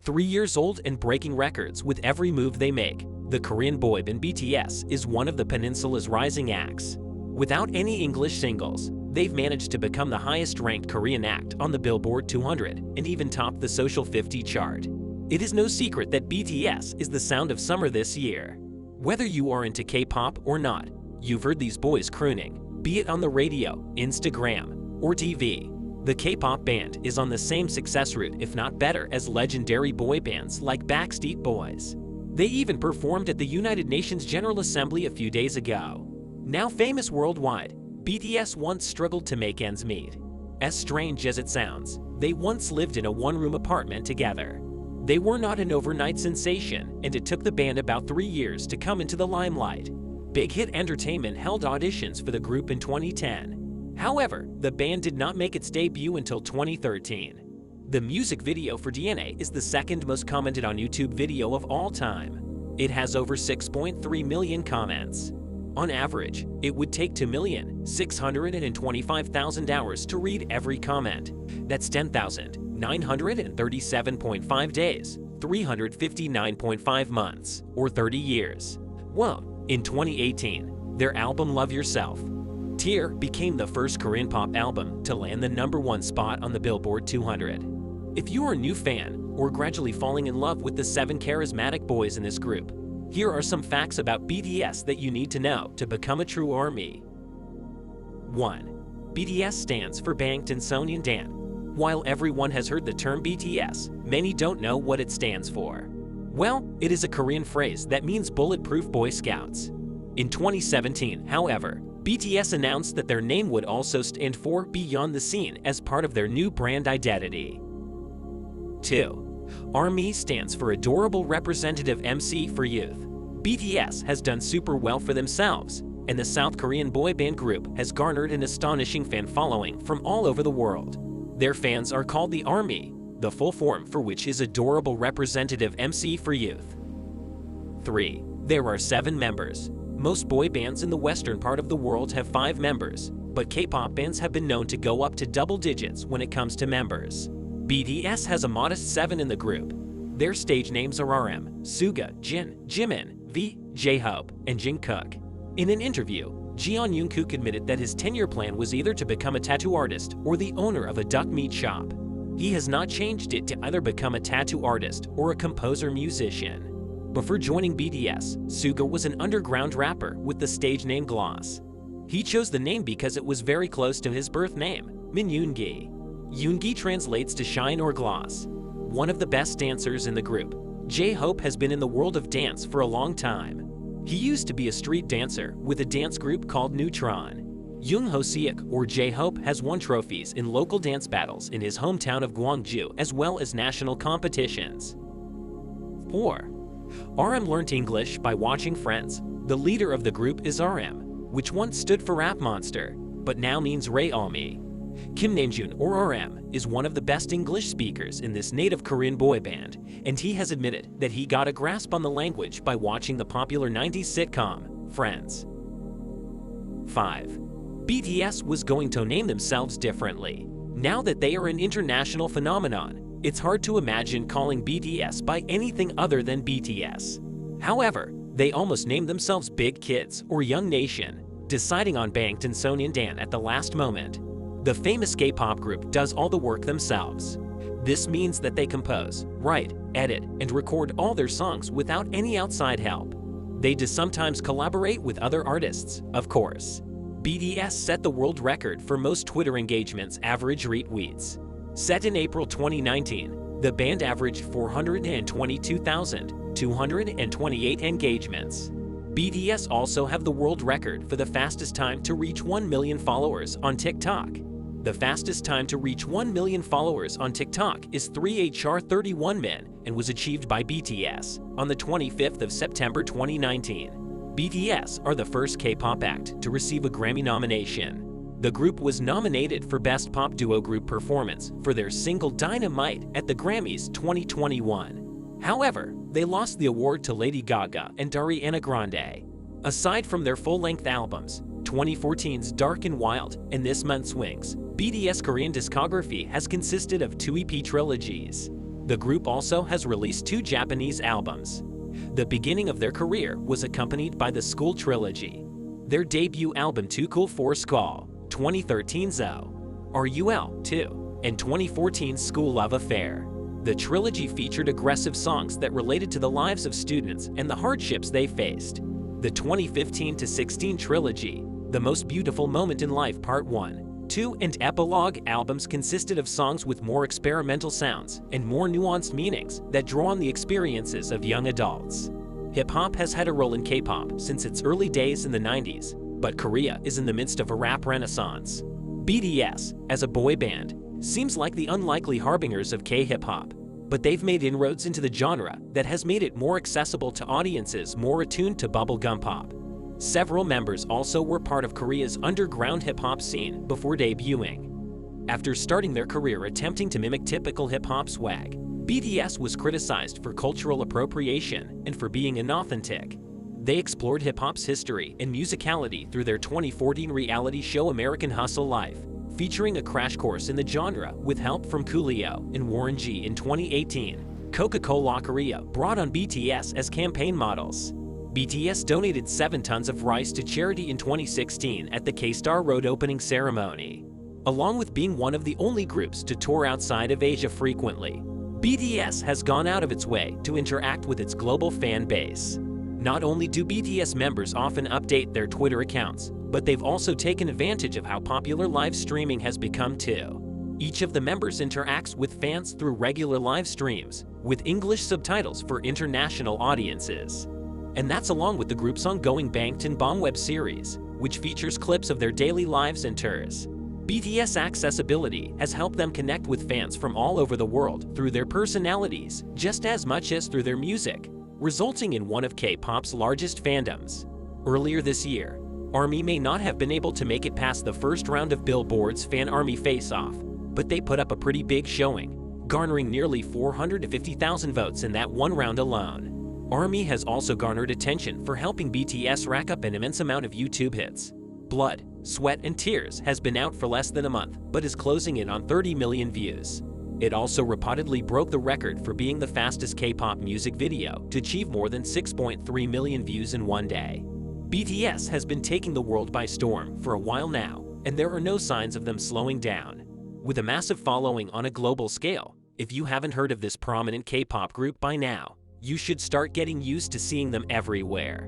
3 years old and breaking records with every move they make, the Korean boy band BTS is one of the peninsula's rising acts. Without any English singles, they've managed to become the highest-ranked Korean act on the Billboard 200 and even topped the Social 50 chart. It is no secret that BTS is the sound of summer this year. Whether you are into K-pop or not, you've heard these boys crooning, be it on the radio, Instagram, or TV. The K-pop band is on the same success route, if not better, as legendary boy bands like Backstreet Boys. They even performed at the United Nations General Assembly a few days ago. Now famous worldwide, BTS once struggled to make ends meet. As strange as it sounds, they once lived in a one-room apartment together. They were not an overnight sensation, and it took the band about 3 years to come into the limelight. Big Hit Entertainment held auditions for the group in 2010. However, the band did not make its debut until 2013. The music video for DNA is the second most commented on YouTube video of all time. It has over 6.3 million comments. On average, it would take 2,625,000 hours to read every comment. That's 10,937.5 days, 359.5 months, or 30 years. Well, in 2018, their album Love Yourself, Tear became the first Korean pop album to land the #1 spot on the Billboard 200. If you are a new fan or gradually falling in love with the 7 charismatic boys in this group, here are some facts about BTS that you need to know to become a true ARMY. 1. BTS stands for Bangtan Sonyeondan. While everyone has heard the term BTS, many don't know what it stands for. Well, it is a Korean phrase that means Bulletproof Boy Scouts. In 2017, however, BTS announced that their name would also stand for Beyond the Scene as part of their new brand identity. 2. ARMY stands for Adorable Representative MC for Youth. BTS has done super well for themselves, and the South Korean boy band group has garnered an astonishing fan following from all over the world. Their fans are called the ARMY, the full form for which is Adorable Representative MC for Youth. 3. There are 7 members. Most boy bands in the western part of the world have 5 members, but K-pop bands have been known to go up to double digits when it comes to members. BTS has a modest 7 in the group. Their stage names are RM, Suga, Jin, Jimin, V, J-Hope, and Jungkook. In an interview, Jungkook admitted that his 10-year plan was either to become a tattoo artist or the owner of a duck meat shop. He has not changed it to either become a tattoo artist or a composer-musician. Before joining BTS, Suga was an underground rapper with the stage name Gloss. He chose the name because it was very close to his birth name, Min Yoongi. Yoongi translates to shine or gloss. One of the best dancers in the group, J-Hope has been in the world of dance for a long time. He used to be a street dancer with a dance group called Neutron. Young Ho-seok, or J-Hope, has won trophies in local dance battles in his hometown of Gwangju as well as national competitions. 4. RM learned English by watching Friends. The leader of the group is RM, which once stood for Rap Monster, but now means Ray Almi. Kim Namjoon, or RM, is one of the best English speakers in this native Korean boy band, and he has admitted that he got a grasp on the language by watching the popular 90s sitcom, Friends. 5. BTS was going to name themselves differently. Now that they are an international phenomenon, it's hard to imagine calling BTS by anything other than BTS. However, they almost named themselves Big Kids or Young Nation, deciding on Bangtan Sonyeondan at the last moment. The famous K-pop group does all the work themselves. This means that they compose, write, edit, and record all their songs without any outside help. They do sometimes collaborate with other artists, of course. BTS set the world record for most Twitter engagements average retweets. Set in April 2019, the band averaged 422,228 engagements. BTS also have the world record for the fastest time to reach 1 million followers on TikTok. The fastest time to reach 1 million followers on TikTok is 3HR31 min and was achieved by BTS on the 25th of September 2019. BTS are the first K-pop act to receive a Grammy nomination. The group was nominated for Best Pop Duo Group Performance for their single Dynamite at the Grammys 2021. However, they lost the award to Lady Gaga and Ariana Grande. Aside from their full-length albums, 2014's Dark and Wild and this month's Wings, BTS Korean discography has consisted of 2 EP trilogies. The group also has released 2 Japanese albums. The beginning of their career was accompanied by the School Trilogy. Their debut album Too Cool for School, 2013's RUL 2, and 2014's School Love Affair. The trilogy featured aggressive songs that related to the lives of students and the hardships they faced. The 2015-16 trilogy, The Most Beautiful Moment in Life Part 1, 2, and Epilogue albums consisted of songs with more experimental sounds and more nuanced meanings that draw on the experiences of young adults. Hip-hop has had a role in K-pop since its early days in the 90s, but Korea is in the midst of a rap renaissance. BTS, as a boy band, seems like the unlikely harbingers of K-hip-hop, but they've made inroads into the genre that has made it more accessible to audiences more attuned to bubblegum pop. Several members also were part of Korea's underground hip-hop scene before debuting. After starting their career attempting to mimic typical hip-hop swag, BTS was criticized for cultural appropriation and for being inauthentic. They explored hip-hop's history and musicality through their 2014 reality show American Hustle Life, featuring a crash course in the genre with help from Coolio and Warren G. In 2018, Coca-Cola Korea brought on BTS as campaign models. BTS donated 7 tons of rice to charity in 2016 at the K-Star Road opening ceremony. Along with being one of the only groups to tour outside of Asia frequently, BTS has gone out of its way to interact with its global fan base. Not only do BTS members often update their Twitter accounts, but they've also taken advantage of how popular live streaming has become too. Each of the members interacts with fans through regular live streams, with English subtitles for international audiences. And that's along with the group's ongoing Bangtan Bomb web series, which features clips of their daily lives and tours. BTS accessibility has helped them connect with fans from all over the world through their personalities just as much as through their music, resulting in one of K-pop's largest fandoms. Earlier this year, ARMY may not have been able to make it past the first round of Billboard's Fan Army Face-Off, but they put up a pretty big showing, garnering nearly 450,000 votes in that one round alone. ARMY has also garnered attention for helping BTS rack up an immense amount of YouTube hits. Blood, Sweat and Tears has been out for less than a month, but is closing in on 30 million views. It also reportedly broke the record for being the fastest K-pop music video to achieve more than 6.3 million views in one day. BTS has been taking the world by storm for a while now, and there are no signs of them slowing down. With a massive following on a global scale, if you haven't heard of this prominent K-pop group by now, you should start getting used to seeing them everywhere.